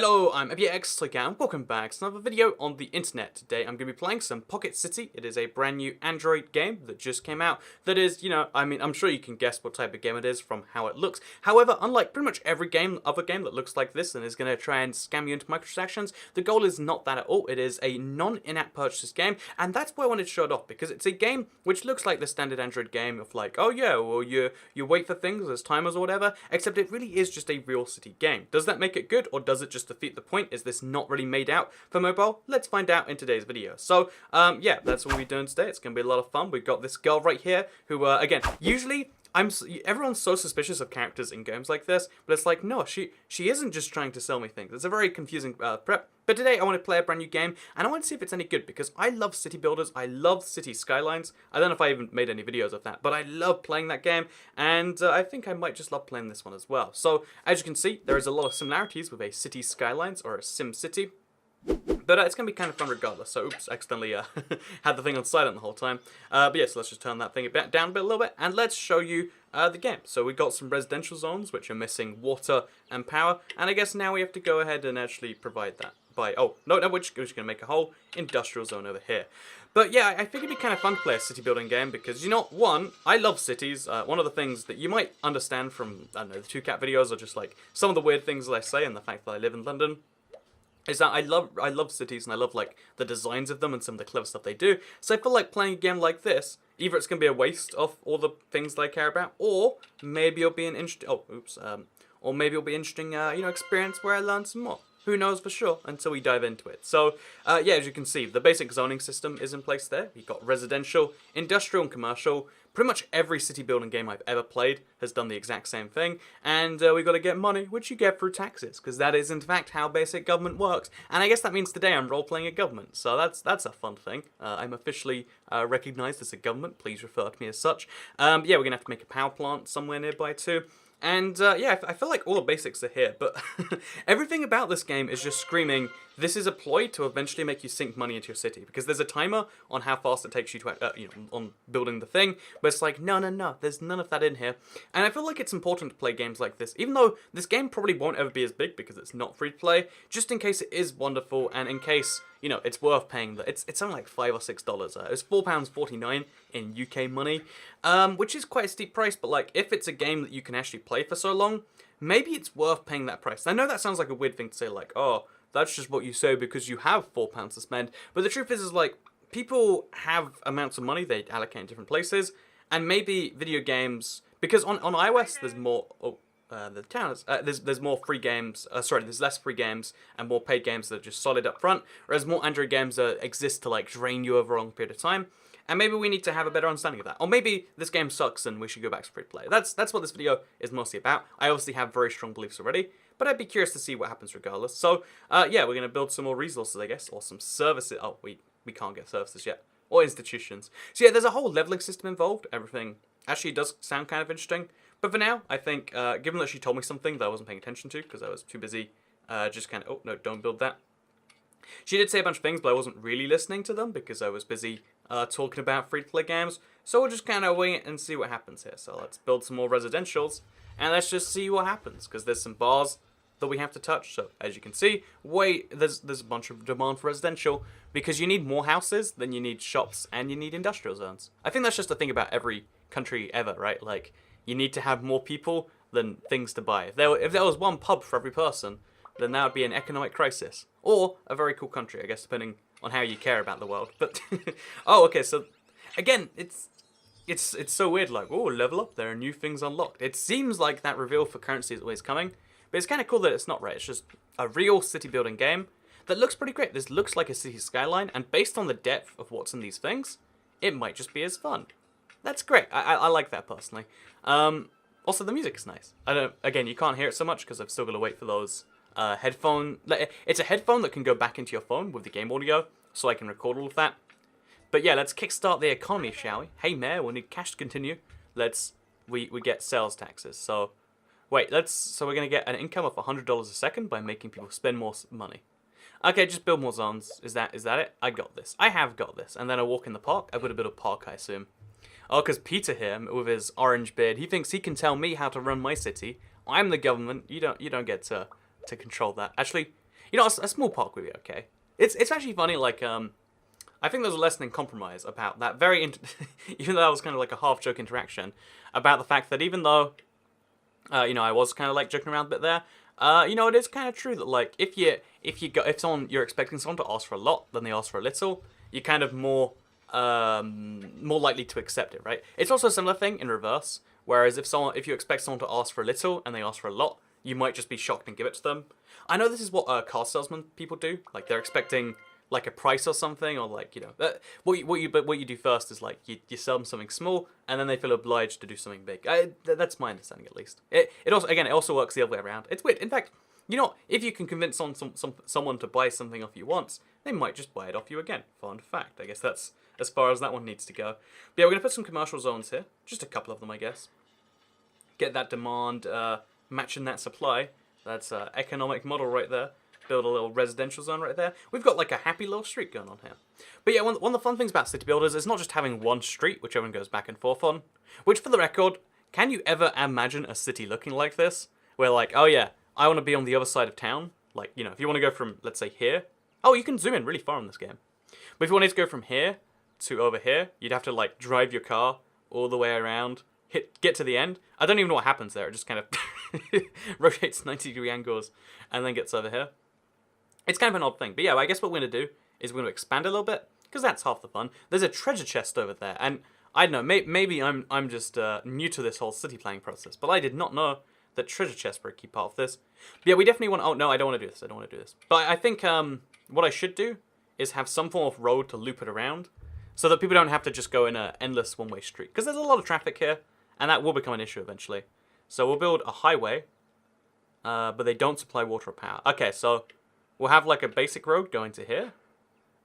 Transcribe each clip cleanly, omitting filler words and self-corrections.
Hello, I'm and welcome back to another video on the internet. Today I'm going to be playing some Pocket City. It is a brand new Android game that just came out. That is, I'm sure you can guess what type of game it is from how it looks. However, unlike pretty much every other game that looks like this and is going to try and scam you into microtransactions, the goal is not that at all. It is a non-in-app purchase game, and that's why I wanted to show it off, because it's a game which looks like the standard Android game of like, oh yeah, well you wait for things as timers or whatever, except it really is just a real city game. Does that make it good, or does it just defeat the point? Is this not really made out for mobile? Let's find out in today's video. So, yeah, that's what we're doing today. It's going to be a lot of fun. We've got this girl right here who, again, usually everyone's so suspicious of characters in games like this, but it's like, no, she isn't just trying to sell me things. It's a very confusing prep. But today I want to play a brand new game, and I want to see if it's any good, because I love city builders, I love city skylines. I don't know if I even made any videos of that, but I love playing that game, and I think I might just love playing this one as well. So, as you can see, there is a lot of similarities with a city skylines, or a sim city. But it's going to be kind of fun regardless. So, oops, accidentally had the thing on silent the whole time. But yeah, so let's just turn that thing down a little bit, and let's show you the game. So we've got some residential zones, which are missing water and power, and I guess now we have to go ahead and actually provide that by, we're just going to make a whole industrial zone over here. But yeah, I think it'd be kind of fun to play a city building game, because, one, I love cities. One of the things that you might understand from, I don't know, the 2Cat videos, or just like some of the weird things that I say, and the fact that I live in London, is that I love cities, and I love like the designs of them and some of the clever stuff they do. So I feel like playing a game like this, either it's gonna be a waste of all the things that I care about, or maybe it'll be an interesting or maybe it'll be interesting experience where I learn some more. Who knows for sure until we dive into it. So, yeah, as you can see, the basic zoning system is in place there. You've got residential, industrial, and commercial. Pretty much every city building game I've ever played has done the exact same thing. And we've got to get money, which you get through taxes, because that is, in fact, how basic government works. And I guess that means today I'm role-playing a government. So that's a fun thing. I'm officially recognized as a government. Please refer to me as such. Yeah, we're going to have to make a power plant somewhere nearby, too. And, yeah, I feel like all the basics are here, but everything about this game is just screaming, this is a ploy to eventually make you sink money into your city, because there's a timer on how fast it takes you to, on building the thing, but it's like, no, there's none of that in here. And I feel like it's important to play games like this, even though this game probably won't ever be as big because it's not free to play, just in case it is wonderful, and in case, it's worth paying. It's only like $5 or $6. It's £4.49 in UK money, which is quite a steep price, but like, if it's a game that you can actually play for so long, maybe it's worth paying that price. I know that sounds like a weird thing to say, like, oh, that's just what you say because you have £4 to spend, but the truth is like, people have amounts of money they allocate in different places, and maybe video games, because on iOS there's more, there's more free games, there's less free games and more paid games that are just solid up front, whereas more Android games exist to like drain you over a long period of time. And maybe we need to have a better understanding of that. Or maybe this game sucks and we should go back to free to play. That's what this video is mostly about. I obviously have very strong beliefs already, but I'd be curious to see what happens regardless. So, yeah, we're going to build some more resources, I guess, or some services. Oh, we can't get services yet. Or institutions. So yeah, there's a whole leveling system involved. Everything actually does sound kind of interesting. But for now, I think, given that she told me something that I wasn't paying attention to, because I was too busy, just kind of, oh, no, don't build that. She did say a bunch of things, but I wasn't really listening to them because I was busy talking about free-to-play games. So we'll just kind of wing it and see what happens here. So let's build some more residentials, and let's just see what happens, because there's some bars that we have to touch. So as you can see, there's a bunch of demand for residential, because you need more houses than you need shops, and you need industrial zones. I think that's just the thing about every country ever, right? Like, you need to have more people than things to buy. If there was one pub for every person, then that would be an economic crisis. Or a very cool country, I guess, depending on how you care about the world. But, oh, okay, so, again, it's so weird, like, oh, level up, there are new things unlocked. It seems like that reveal for currency is always coming, but it's kind of cool that it's not, right? It's just a real city building game that looks pretty great. This looks like a city skyline, and based on the depth of what's in these things, it might just be as fun. That's great. I like that personally. Also, the music is nice. Again, you can't hear it so much because I've still got to wait for those headphone. It's a headphone that can go back into your phone with the game audio, so I can record all of that. But yeah, let's kickstart the economy, shall we? Hey, Mayor, we'll need cash to continue. We get sales taxes. So wait, so we're gonna get an income of $100 a second by making people spend more money. Okay, just build more zones. Is that it? I got this. I have got this. And then I walk in the park. I've got a bit of park, I assume. Oh, because Peter here, with his orange beard, he thinks he can tell me how to run my city. I'm the government. You don't get to control that. Actually, You know, a small park would be okay. It's actually funny, like, I think there's a lesson in compromise about that even though that was kind of like a half-joke interaction, about the fact that even though, you know, I was kind of like joking around a bit there, you know, it is kind of true that, like, if you're expecting someone to ask for a lot than they ask for a little, you're kind of more likely to accept it, right? It's also a similar thing in reverse, whereas if you expect someone to ask for a little and they ask for a lot, you might just be shocked and give it to them. I know this is what car salesman people do. Like, they're expecting like a price or something, or like, you know, what you do first is like you sell them something small, and then they feel obliged to do something big. That's my understanding, at least. It also works the other way around. It's weird. In fact, you know, if you can convince someone to buy something off you once, they might just buy it off you again. Fun fact. I guess that's as far as that one needs to go. But yeah, we're gonna put some commercial zones here, just a couple of them, I guess. Get that demand matching that supply. That's an economic model right there. Build a little residential zone right there. We've got like a happy little street going on here. But yeah, one of the fun things about city builders is not just having one street, which everyone goes back and forth on. Which, for the record, can you ever imagine a city looking like this? Where like, oh yeah, I want to be on the other side of town. Like, you know, if you want to go from, let's say, here. Oh, you can zoom in really far in this game. But if you wanted to go from here to over here, you'd have to like drive your car all the way around, get to the end. I don't even know what happens there. It just kind of rotates 90-degree angles and then gets over here. It's kind of an odd thing. But yeah, I guess what we're going to do is we're going to expand a little bit, because that's half the fun. There's a treasure chest over there, and I don't know, maybe I'm just new to this whole city planning process, but I did not know that treasure chests were a key part of this. But yeah, we definitely want... Oh, no, I don't want to do this. I don't want to do this. But I think what I should do is have some form of road to loop it around, so that people don't have to just go in an endless one-way street. Because there's a lot of traffic here, and that will become an issue eventually. So we'll build a highway, but they don't supply water or power. Okay, so we'll have like a basic road going to here,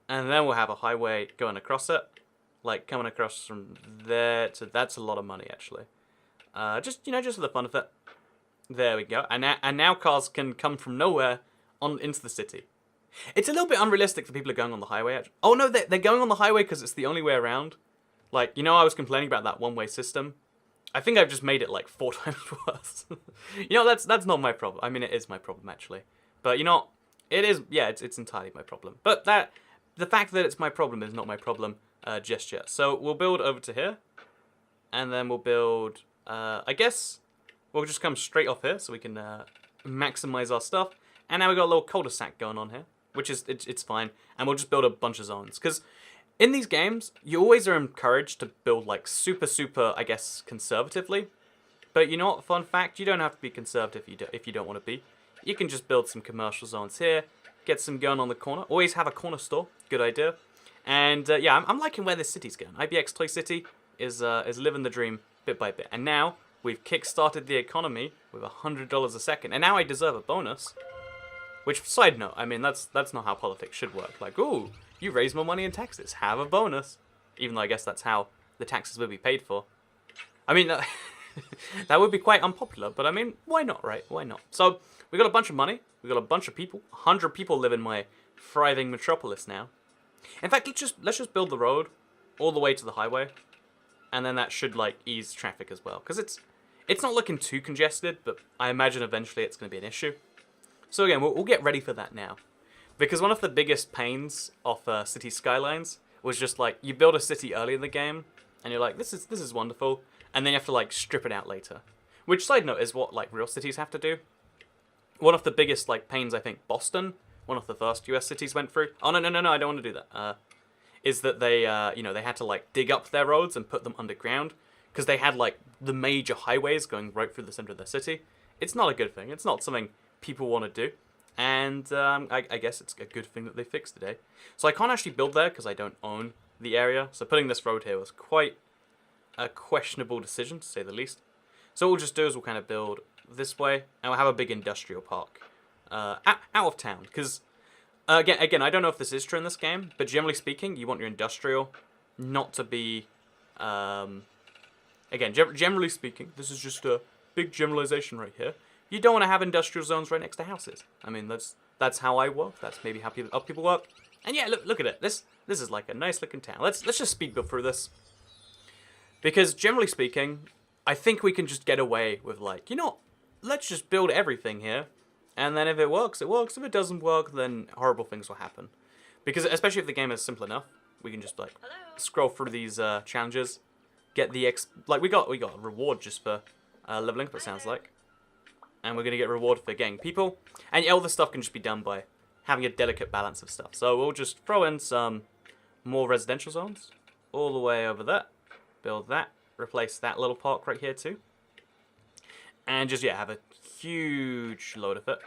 and then we'll have a highway going across it, like coming across from there to... That's a lot of money, actually. Just for the fun of it. There we go. And now cars can come from nowhere on into the city. It's a little bit unrealistic that people are going on the highway. Actually. Oh no, they're going on the highway because it's the only way around. Like, you know, I was complaining about that one-way system. I think I've just made it like 4 times worse. You know, that's not my problem. I mean, it is my problem, actually. But you know, it is... Yeah, it's entirely my problem. But the fact that it's my problem is not my problem just yet. So we'll build over to here, and then we'll build... I guess we'll just come straight off here so we can maximize our stuff. And now we've got a little cul-de-sac going on here, which is... It's fine. And we'll just build a bunch of zones. Because in these games, you always are encouraged to build like super, I guess, conservatively. But you know what? Fun fact, you don't have to be conservative if you don't want to be. You can just build some commercial zones here, get some going on the corner. Always have a corner store. Good idea. And yeah, I'm liking where this city's going. IBX Toy City is living the dream bit by bit. And now we've kick-started the economy with $100 a second. And now I deserve a bonus. Which, side note, I mean, that's not how politics should work. Like, ooh, you raise more money in taxes, have a bonus. Even though I guess that's how the taxes will be paid for. I mean, that would be quite unpopular, but I mean, why not, right? Why not? So, we got a bunch of money, we got a bunch of people. 100 people live in my thriving metropolis now. In fact, let's just build the road all the way to the highway, and then that should like ease traffic as well, because it's not looking too congested, but I imagine eventually it's going to be an issue. So again, we'll get ready for that now, because one of the biggest pains of City Skylines was just like you build a city early in the game, and you're like, this is wonderful, and then you have to like strip it out later. Which, side note, is what like real cities have to do. One of the biggest like pains, I think, Boston, one of the first US cities, went through. Oh no, I don't want to do that. Is that they they had to like dig up their roads and put them underground because they had like the major highways going right through the center of their city. It's not a good thing. It's not something people want to do, and I guess it's a good thing that they fixed today. So I can't actually build there because I don't own the area. So putting this road here was quite a questionable decision, to say the least. So what we'll just do is we'll kind of build this way, and we'll have a big industrial park out of town. Because again, I don't know if this is true in this game, but generally speaking, you want your industrial not to be generally speaking, this is just a big generalization right here. You don't want to have industrial zones right next to houses. I mean, that's how I work. That's maybe how people work. And yeah, look at it. This is like a nice looking town. Let's just speed build through this. Because generally speaking, I think we can just get away with like, you know, let's just build everything here. And then if it works, it works. If it doesn't work, then horrible things will happen. Because especially if the game is simple enough, we can just like scroll through these challenges, get the like we got a reward just for leveling up, it sounds like, and we're gonna get reward for getting people, and all this stuff can just be done by having a delicate balance of stuff. So we'll just throw in some more residential zones all the way over there, build that, replace that little park right here too, and just have a huge load of it,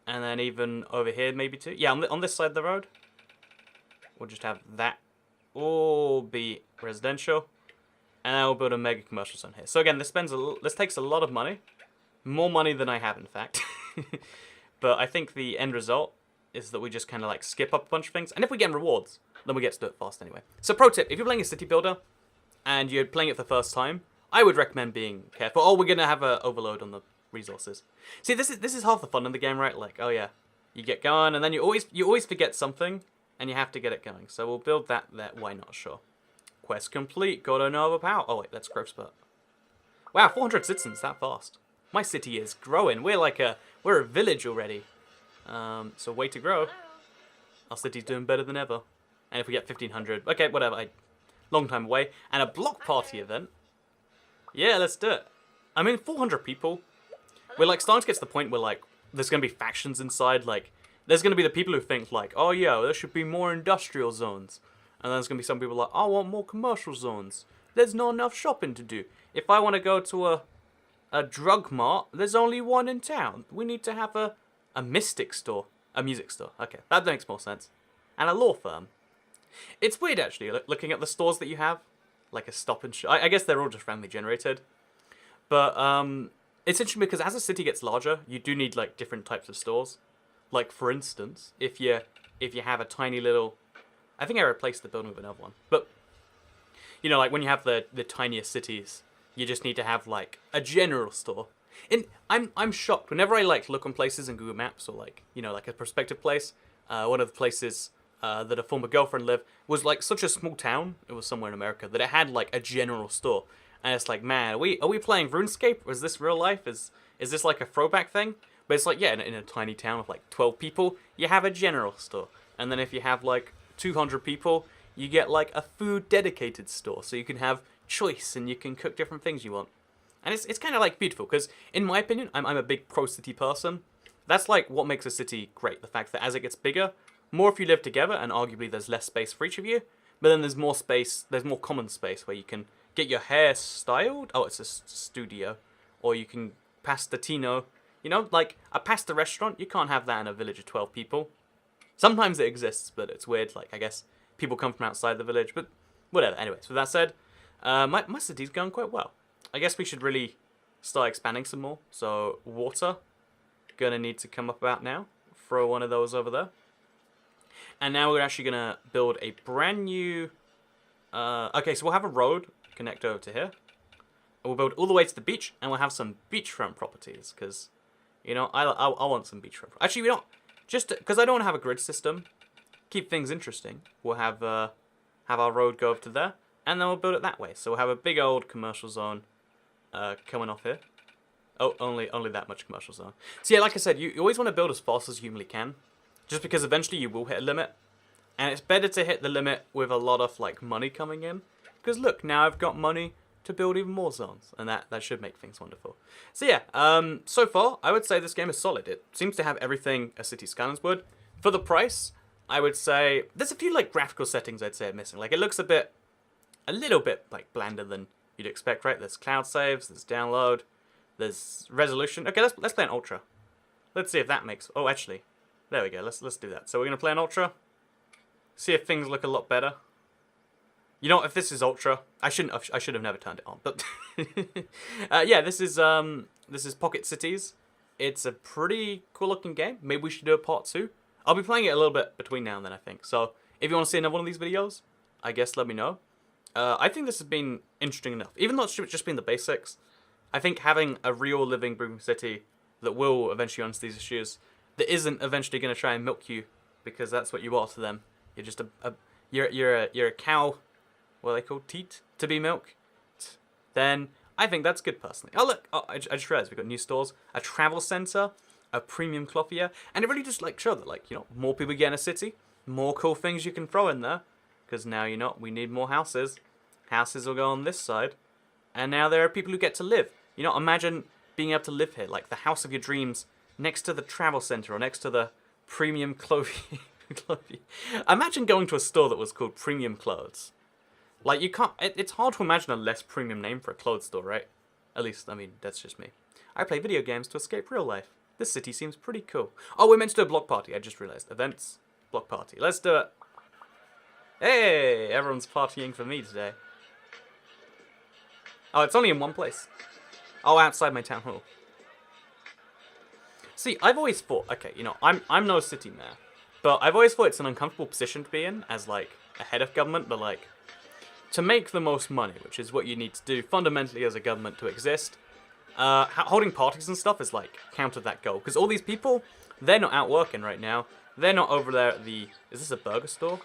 and then even over here maybe too. Yeah, on this side of the road, we'll just have that all be residential, and then we'll build a mega commercial zone here. So again, this takes a lot of money, more money than I have in fact, but I think the end result is that we just kind of like skip up a bunch of things, and if we get rewards, then we get to do it fast anyway. So pro tip, if you're playing a city builder and you're playing it for the first time, I would recommend being careful. Oh, we're gonna have an overload on the resources. See, this is half the fun in the game, right? Like, oh yeah, you get going, and then you always forget something, and you have to get it going. So we'll build that there. Why not? Sure. Quest complete. Got another power. Oh wait, that's growth spurt. Wow, 400 citizens that fast. My city is growing. We're a village already. So way to grow. Our city's doing better than ever. And if we get 1500, okay, whatever. Long time away. And a block party event. Yeah, let's do it. I mean, 400 people. We're like starting to get to the point where like there's gonna be factions inside. Like there's gonna be the people who think like, oh yeah, there should be more industrial zones, and then there's gonna be some people like, I want more commercial zones. There's not enough shopping to do. If I want to go to a drug mart, there's only one in town. We need to have a mystic store, a music store. Okay, that makes more sense. And a law firm. It's weird actually looking at the stores that you have, like a Stop and Shop. I guess they're all just randomly generated, but it's interesting because as a city gets larger, you do need like different types of stores. Like for instance, if you have a tiny little, I think I replaced the building with another one. But you know, like when you have the tiniest cities, you just need to have like a general store. And I'm shocked whenever I like look on places in Google Maps or like like a prospective place. One of the places that a former girlfriend lived was like such a small town. It was somewhere in America that it had like a general store. And it's like, man, are we playing RuneScape? Or is this real life? Is this like a throwback thing? But it's like, yeah, in a tiny town of like 12 people, you have a general store. And then if you have like 200 people, you get like a food dedicated store. So you can have choice and you can cook different things you want. And it's kind of like beautiful because in my opinion, I'm a big pro-city person. That's like what makes a city great. The fact that as it gets bigger, more if you live together and arguably there's less space for each of you. But then there's more space, there's more common space where you can get your hair styled. Oh, it's a studio. Or you can pastatino. You know, like a pasta restaurant, you can't have that in a village of 12 people. Sometimes it exists, but it's weird. Like, I guess people come from outside the village, but whatever. Anyways, with that said, my city's going quite well. I guess we should really start expanding some more. So, water, gonna need to come up about now. Throw one of those over there. And now we're actually gonna build a brand new... okay, so we'll have a road connect over to here. We'll build all the way to the beach, and we'll have some beachfront properties, because, you know, I want some beachfront. Actually, we don't, just because I don't want to have a grid system, keep things interesting. We'll have our road go up to there, and then we'll build it that way. So we'll have a big old commercial zone coming off here. Oh, only that much commercial zone. So yeah, like I said, you always want to build as fast as you humanly can, just because eventually you will hit a limit, and it's better to hit the limit with a lot of like money coming in, because look, now I've got money to build even more zones, and that should make things wonderful. So yeah, so far I would say this game is solid. It seems to have everything a City Skylines would. For the price, I would say there's a few like graphical settings I'd say are missing. Like it looks a little bit like blander than you'd expect, right? There's cloud saves, there's download, there's resolution. Okay, let's play an ultra. Let's see if that makes. Oh, actually, there we go. Let's do that. So we're gonna play an ultra. See if things look a lot better. You know, if this is ultra, I should have never turned it on. But yeah, this is Pocket Cities. It's a pretty cool looking game. Maybe we should do a part 2. I'll be playing it a little bit between now and then, I think. So if you want to see another one of these videos, I guess let me know. I think this has been interesting enough. Even though it's just been the basics, I think having a real living breathing city that will eventually answer these issues, that isn't eventually going to try and milk you, because that's what you are to them. You're just you're a cow. What are they called? Teat? To be milked? Then I think that's good personally. Oh look, I just realized we've got new stores. A travel center. a premium clothier, and it really just like showed that like, you know, more people get in a city, more cool things you can throw in there, because now, you know, we need more houses. Houses will go on this side, and now there are people who get to live. You know, imagine being able to live here, like the house of your dreams, next to the travel center or next to the premium clothier. Imagine going to a store that was called Premium Clothes. Like, you can't, it's hard to imagine a less premium name for a clothes store, right? At least, I mean, that's just me. I play video games to escape real life. This city seems pretty cool. Oh, we're meant to do a block party, I just realized. Events, block party. Let's do it. Hey, everyone's partying for me today. Oh, it's only in one place. Oh, outside my town hall. See, I've always thought, okay, you know, I'm no city mayor, but I've always thought it's an uncomfortable position to be in as, like, a head of government, but, like, to make the most money, which is what you need to do fundamentally as a government to exist, holding parties and stuff is, like, counter that goal. Because all these people, they're not out working right now. They're not over there at the... Is this a burger store?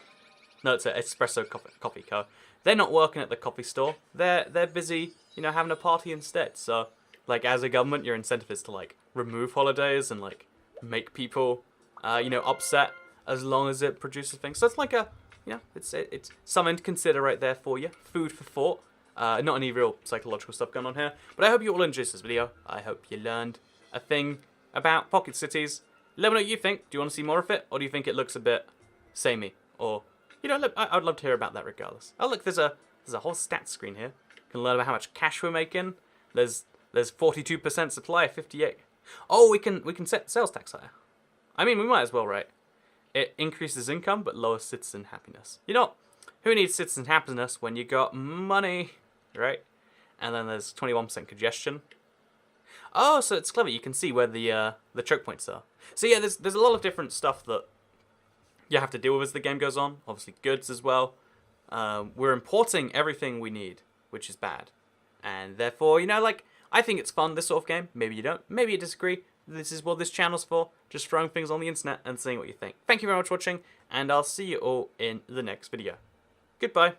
No, it's an espresso coffee co. They're not working at the coffee store. They're busy, you know, having a party instead. So, like, as a government, your incentive is to, like, remove holidays and, like, make people, you know, upset as long as it produces things. So it's like a, you know, it's something to consider right there for you. Food for thought. Not any real psychological stuff going on here. But I hope you all enjoyed this video. I hope you learned a thing about pocket cities. Let me know what you think. Do you want to see more of it? Or do you think it looks a bit samey? Or, you know, look, I'd love to hear about that regardless. Oh, look, there's a whole stats screen here. You can learn about how much cash we're making. There's 42% supply, 58. Oh, we can set sales tax higher. I mean, we might as well, right? It increases income, but lowers citizen happiness. You know, who needs citizen happiness when you got money, right? And then there's 21% congestion. Oh, so it's clever. You can see where the choke points are. So yeah, there's a lot of different stuff that you have to deal with as the game goes on. Obviously, goods as well. We're importing everything we need, which is bad. And therefore, you know, like, I think it's fun, this sort of game. Maybe you don't. Maybe you disagree. This is what this channel's for. Just throwing things on the internet and seeing what you think. Thank you very much for watching, and I'll see you all in the next video. Goodbye.